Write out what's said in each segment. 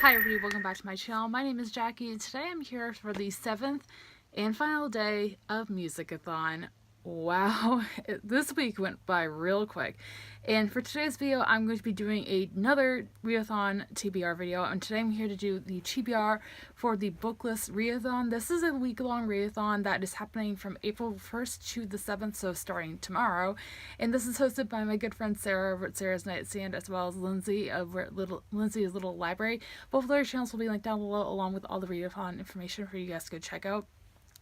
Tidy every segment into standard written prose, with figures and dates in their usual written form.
Hi everybody, welcome back to my channel. My name is Jackie and today I'm here for the 7th and final day of Music-A-Thon. Wow, this week went by real quick. And for today's video, I'm going to be doing another Read-a-Thon Tbr video. And today I'm here to do the Tbr for the Booklist Read-A-Thon. This is a week-long Read-a-Thon that is happening from April 1st to the 7th, so starting tomorrow. And this is hosted by my good friend Sara over at Sara's Nightstand, as well as Lindsay over at Lindsay's Little Library. Both of their channels will be linked down below, along with all the Read-a-Thon information for you guys to go check out.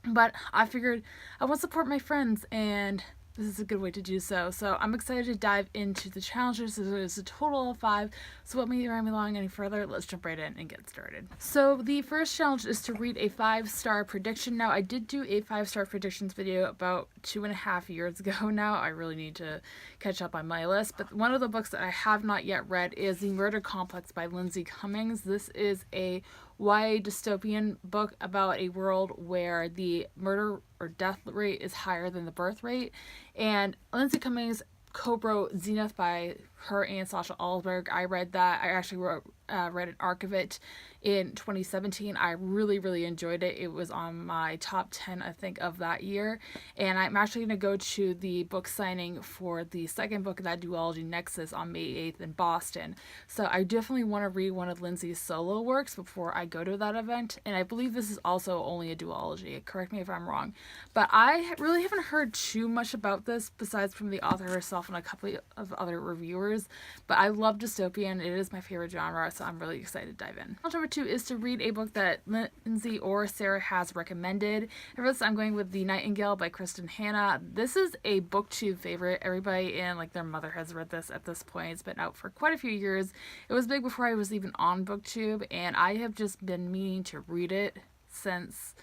But I figured I want to support my friends, and this is a good way to do so. So I'm excited to dive into the challenges. There's a total of 5. So without me running along any further, let's jump right in and get started. So the first challenge is to read a 5-star prediction. Now, I did do a 5-star predictions video about 2.5 years ago now. I really need to catch up on my list. But one of the books that I have not yet read is The Murder Complex by Lindsay. This is a YA dystopian book about a world where the murder or death rate is higher than the birth rate. And Lindsay Cummings co-wrote Zenith by her and Sasha Alberg. I read that. I actually read an arc of it in 2017. I really enjoyed it. It was on my top 10, I think, of that year. And I'm actually going to go to the book signing for the second book of that duology, Nexus, on May 8th in Boston. So I definitely want to read one of Lindsay's solo works before I go to that event. And I believe this is also only a duology. Correct me if I'm wrong. But I really haven't heard too much about this besides from the author herself and a couple of other reviewers. But I love dystopian. It is my favorite genre, so I'm really excited to dive in. Number 2 is to read a book that Lindsay or Sara has recommended. And for this, I'm going with The Nightingale by Kristen Hanna. This is a booktube favorite. Everybody and like their mother has read this at this point. It's been out for quite a few years. It was big before I was even on booktube, and I have just been meaning to read it since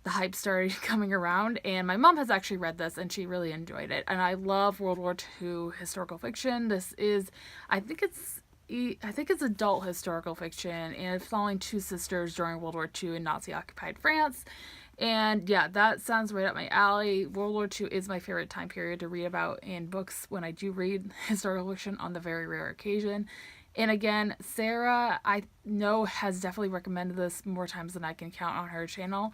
the hype started coming around. And my mom has actually read this and she really enjoyed it. And I love World War II historical fiction. This is, I think it's adult historical fiction, and it's following 2 sisters during World War II in Nazi-occupied France. And yeah, that sounds right up my alley. World War II is my favorite time period to read about in books when I do read historical fiction on the very rare occasion. And again, Sara, I know, has definitely recommended this more times than I can count on her channel.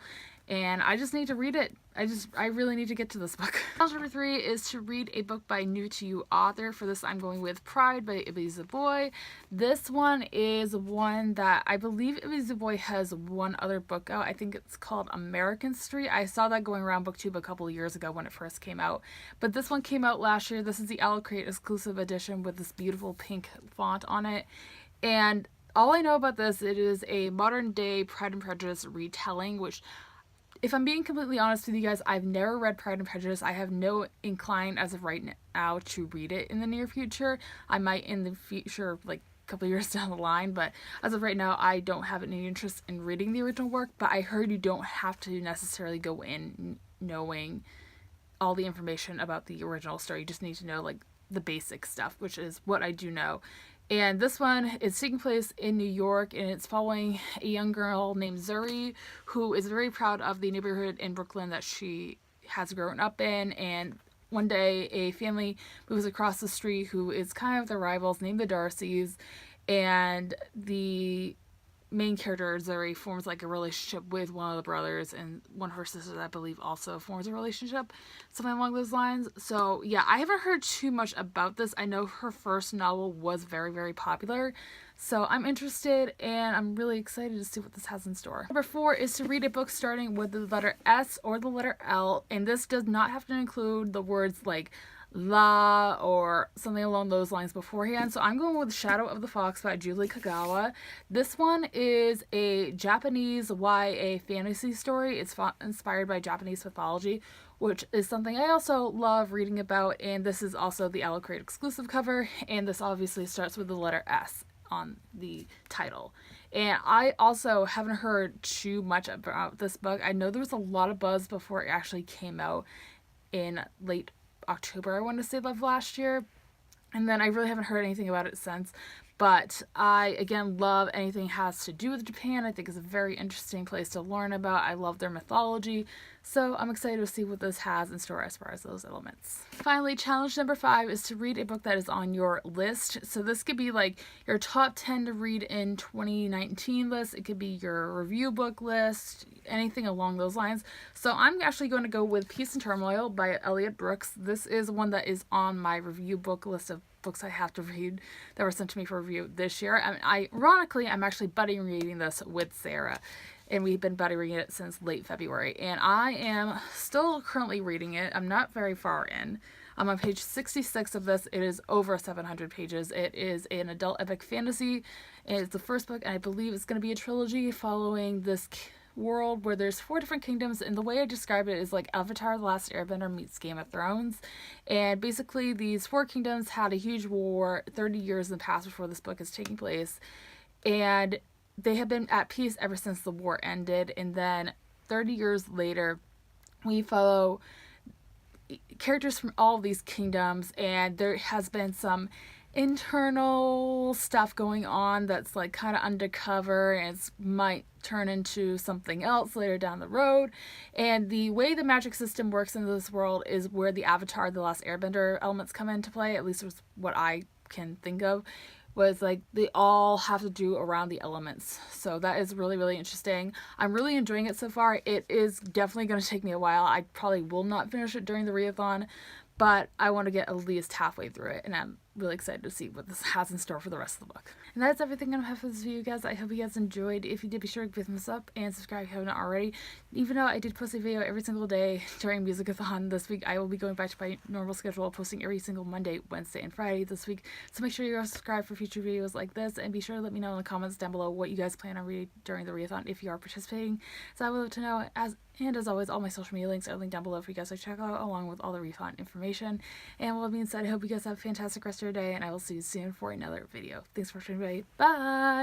And I just need to read it. I really need to get to this book. Challenge number 3 is to read a book by new to you author. For this, I'm going with Pride by Ibi Zoboi. This one is one that I believe Ibi Zoboi has one other book out. I think it's called American Street. I saw that going around booktube a couple of years ago when it first came out. But this one came out last year. This is the Crate exclusive edition with this beautiful pink font on it. And all I know about this, it is a modern day Pride and Prejudice retelling, which, if I'm being completely honest with you guys, I've never read Pride and Prejudice. I have no incline as of right now to read it in the near future. I might in the future, like a couple years down the line, but as of right now, I don't have any interest in reading the original work. But I heard you don't have to necessarily go in knowing all the information about the original story. You just need to know like the basic stuff, which is what I do know. And this one is taking place in New York, and it's following a young girl named Zuri, who is very proud of the neighborhood in Brooklyn that she has grown up in. And one day a family moves across the street who is kind of their rivals, named the Darcys, and the main character, Zuri, forms like a relationship with one of the brothers, and one of her sisters, I believe, also forms a relationship, something along those lines. So yeah, I haven't heard too much about this. I know her first novel was very popular, so I'm interested and I'm really excited to see what this has in store. Number 4 is to read a book starting with the letter S or the letter L, and this does not have to include the words like La or something along those lines beforehand. So I'm going with Shadow of the Fox by Julie Kagawa. This one is a Japanese YA fantasy story. It's inspired by Japanese mythology, which is something I also love reading about. And this is also the Crate exclusive cover, and this obviously starts with the letter S on the title. And I also haven't heard too much about this book. I know there was a lot of buzz before it actually came out in late October, I want to say, of last year, and then I really haven't heard anything about it since. But I, again, love anything that has to do with Japan. I think it's a very interesting place to learn about. I love their mythology. So I'm excited to see what this has in store as far as those elements. Finally, challenge number 5 is to read a book that is on your list. So this could be like your top 10 to read in 2019 list. It could be your review book list, anything along those lines. So I'm actually going to go with Peace and Turmoil by Elliot Brooks. This is one that is on my review book list of books I have to read that were sent to me for review this year. And ironically, I'm actually buddy reading this with Sara, and we've been buddy reading it since late February, and I am still currently reading it. I'm not very far in. I'm on page 66 of this. It is over 700 pages. It is an adult epic fantasy. It's the first book, and I believe it's going to be a trilogy following this world where there's 4 different kingdoms, and the way I describe it is like Avatar: The Last Airbender meets Game of Thrones. And basically these 4 kingdoms had a huge war 30 years in the past before this book is taking place, and they have been at peace ever since the war ended. And then 30 years later, we follow characters from all of these kingdoms, and there has been some internal stuff going on that's like kind of undercover, and it might turn into something else later down the road. And the way the magic system works in this world is where the Avatar: The Last Airbender elements come into play, at least was what I can think of, was like they all have to do around the elements. So that is really, really interesting. I'm really enjoying it so far. It is definitely going to take me a while. I probably will not finish it during the readathon, but I want to get at least halfway through it, and I'm really excited to see what this has in store for the rest of the book. And that's everything I'm going to have for this video, guys. I hope you guys enjoyed. If you did, be sure to give a thumbs up and subscribe if you haven't already. Even though I did post a video every single day during Music-A-Thon this week, I will be going back to my normal schedule, posting every single Monday, Wednesday, and Friday this week. So make sure you're subscribed for future videos like this, and be sure to let me know in the comments down below what you guys plan on reading during the readathon if you are participating. So I would love to know. As always, all my social media links are linked down below for you guys to check out, along with all the readathon information. And with that being said, I hope you guys have a fantastic rest of your day, and I will see you soon for another video. Thanks for watching, everybody. Bye!